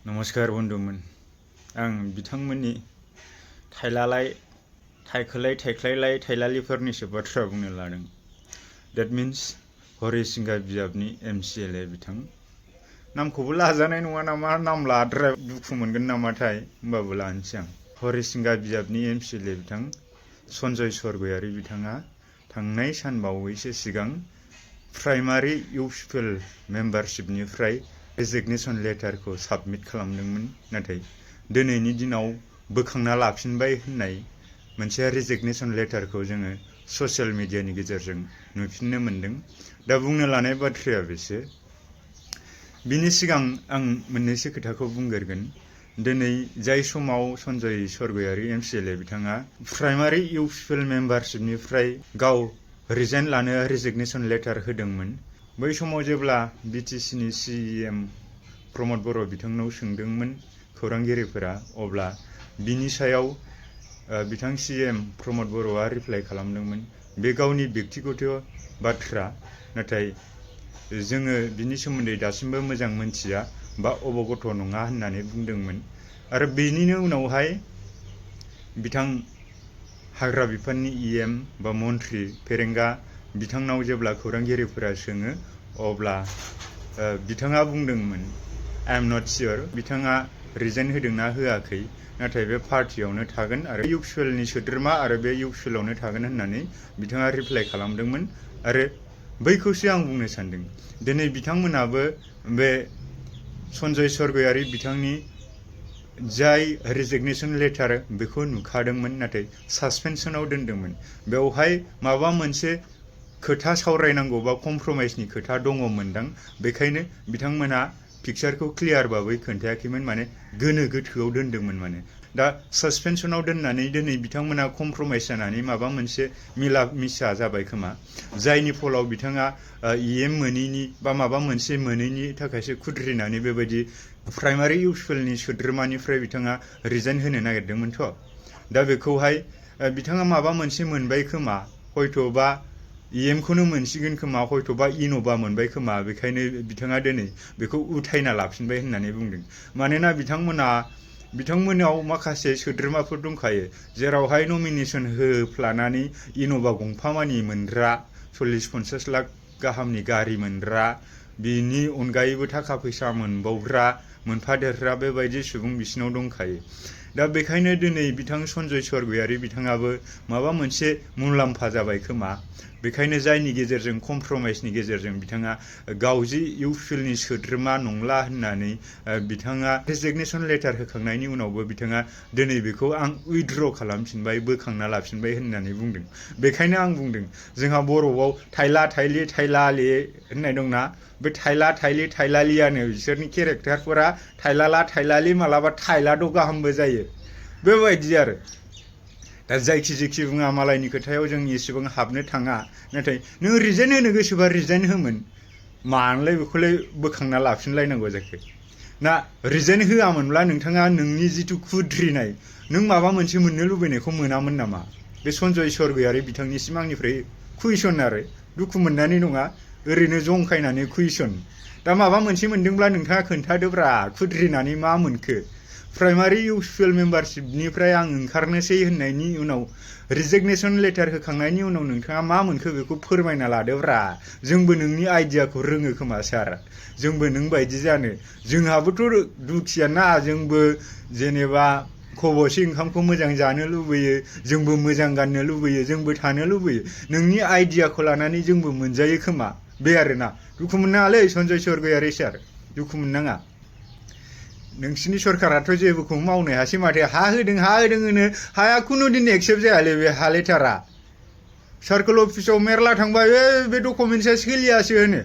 नमस्कार बन्धुमोन, आं बिथांमोननि थाइखोलाय थाइख्लायलाय थाइलालिफोरनिसो बाथ्रा बुंनो लादों। That means हरिसिंगा बिजाबनि MCLA बिथां। नामखौबो लाजानाय नङा नामा, नाम लाद्राय दुखु मोनगोन नामाथाय, होमबाबो लानोसै आं। हरिसिंगा बिजाबनि MCLA बिथां सन्जय सरगयारि बिथाङा थांनाय सानबावैसो सिगां प्राइमारि इउथफुल मेम्बारशिपनिफ्राय रेजिगनेशन लेटारखौ साबमिट खालामदोंमोन, नाथाय दिनैनि दिनाव बोखांना लाफिनबाय होननाय मोनसे रेजिगनेशन लेटारखौ जोङो ससियेल मिडियानि गेजेरजों नुफिननो मोनदों। दा बुंनो लानाय बाथ्राया बेसो। बिनि सिगां आं मोननैसो खोथाखौ बुंग्रोगोन। दिनै जाय समाव सन्जय सरगयारि MCLA बिथाङा प्राइमारि इउथफुल मेम्बारशिपनिफ्राय गाव रिजाइन लानो रेजिगनेशन लेटार होदोंमोन, बै समाव जेब्ला BTCनि CEM प्रमद बर' बिथांनाव सोंदोंमोन खौरांगिरिफोरा, अब्ला बिनि सायाव बिथां CEM प्रमद बर'आ रिप्लाइ खालामदोंमोन, बे गावनि बेक्तिगत बाथ्रा, नाथाय जोङो बिनि सोमोन्दै दासिमबो मोजां मोनथिया बा अबगत नङा होननानै बुंदोंमोन। आरो बेनिनो उनावहाय बिथां हाग्रा बिफाननि EM बा मन्थ्रि फेरेंगा बिथांनाव जेब्ला खौरांगिरिफोरा सोङो, अब्ला बिथाङा बुंदोंमोन, I am not sure, बिथाङा रिजाइन होदोंना होआखै, नाथाय बे पार्टियावनो थागोन आरो इउथफुलनि सोद्रोमा आरो बे इउथफुलावनो थागोन होननानै बिथाङा रिप्लाइ खालामदोंमोन। आरो बैखौसो आं बुंनो सानदों, दिनै बिथांमोनाबो बे सन्जय सरगयारि बिथांनि जाय रेजिगनेशन लेटार बेखौ नुखादोंमोन, नाथाय सासपेनसनाव दोनदोंमोन। बेवहाय माबा मोनसे खोथा सावरायनांगौ बा कमप्रमाइसनि खोथा दङमोनदां, बेखायनो बिथांमोना पिक्चारखौ क्लियारबाबो खोन्थायाखैमोन, माने गोनो गोथोआव दोनदोंमोन। माने दा सासपेनसनाव दोननानै दिनै बिथांमोना कमप्रमाइस जानानै माबा मोनसे मिला मिसा जाबाय खोमा, जायनि फलाव बिथाङा EM मोनैनि बा माबा मोनसे मोनैनि थाखायसो खुद्रिनानै बेबायदि प्राइमारि इउथफुलनि सोद्रोमानिफ्राय बिथाङा रिजाइन होनो नागिरदोंमोनथ'। दा बेखौहाय बिथाङा माबा मोनसे मोनबाय खोमा, हयथ'बा EM खौनो मोनसिगोन खोमा, हयथ'बा इन'भा मोनबाय खोमा, बेखायनो बिथाङा दिनै बेखौ उथायना लाफिनबाय होननानै बुंदों। मानोना बिथांमोनाव माखासे सोद्रोमाफोर दंखायो, जेरावहाय नमिनेशन होफ्लानानै इन'भा गंफामानि मोनग्रा, 40-50 लाख गाहामनि गारि मोनग्रा, बिनि अनगायैबो थाखा फैसा मोनबावग्रा, मोनफादेरग्रा बेबायदि सुबुं बिसिनाव दंखायो। दा बेखायनो दिनै बिथां सन्जय सरगयारि बिथाङाबो माबा मोनसे मुलाम्फा जाबाय खोमा, बेखायनो जायनि गेजेरजों कमप्रमाइसनि गेजेरजों बिथाङा गावजि इउथफुलनि सोद्रोमा नंला होननानै बिथाङा रेजिगनेशन लेटार होखांनायनि उनावबो बिथाङा दिनै बेखौ आं उइथड्र खालामफिनबाय, बोखांना लाफिनबाय होननानै बुंदों। बेखायनो आं बुंदों, जोंहा बर'आव थाइला थाइलि थाइलालि होननाय दंना, बे थाइला थाइलि थाइलालियानो बिसोरनि केरेक्टारफोरा थाइलाला थाइलालि, मालाबा थाइलाद' गाहामबो जायो, बेबायदि आरो। दा जायखि जेखि बुङा, मालायनि खोथायाव जों एसेबां हाबनो थाङा, नाथाय नों रिजाइन होनो गोसोबा रिजाइन होमोन, मानोलाय बेखौलाय बोखांना लाफिनलायनांगौ जाखो? ना रिजाइन होआमोनब्ला नोंथाङा नोंनि जिथु खुद्रिनाय, नों माबा मोनसे मोननो लुबैनायखौ मोनामोन नामा? बे सन्जय सरगयारि बिथांनिसिम आंनिफ्राय कुइसन आरो, दुखु मोननानै नङा, ओरैनो जंखायनानै कुइसन। दा माबा मोनसे मोनदोंब्ला नोंथाङा खोन्थादोब्रा, खुद्रिनानै मा मोनखो? प्राइमारि इउथफुल मेम्बारशिपनिफ्राय आं ओंखारनोसै होननायनि उनाव, रेजिगनेशन लेटार होखांनायनि उनाव नोंथाङा मा मोनखो बेखौ फोरमायना लादोब्रा। जोंबो नोंनि आइडियाखौ रोङो खोमा सार, जोंबो नों बायदि जानो। जोंहाबोथ' दुखियाना, जोंबो जेनेबा खब'से ओंखामखौ मोजां जानो लुबैयो, जोंबो मोजां गाननो लुबैयो, जोंबो थानो लुबैयो। नोंनि आइडियाखौ लानानै जोंबो मोनजायो खोमा, बे आरोना। दुखु मोननाङालै सन्जय सरगयारि सार, दुखु मोननाङा। नोंसिनि सरकाराथ' जेबोखौ मावनो हायासै माथो, हा होदों होनो, हाया खुनुदिन एक्सेप्ट जायालै बे हा लेटारा। सार्कोल अफिसाव मेरला थांबाय, बे डकुमेन्टसा सोलियासो होनो।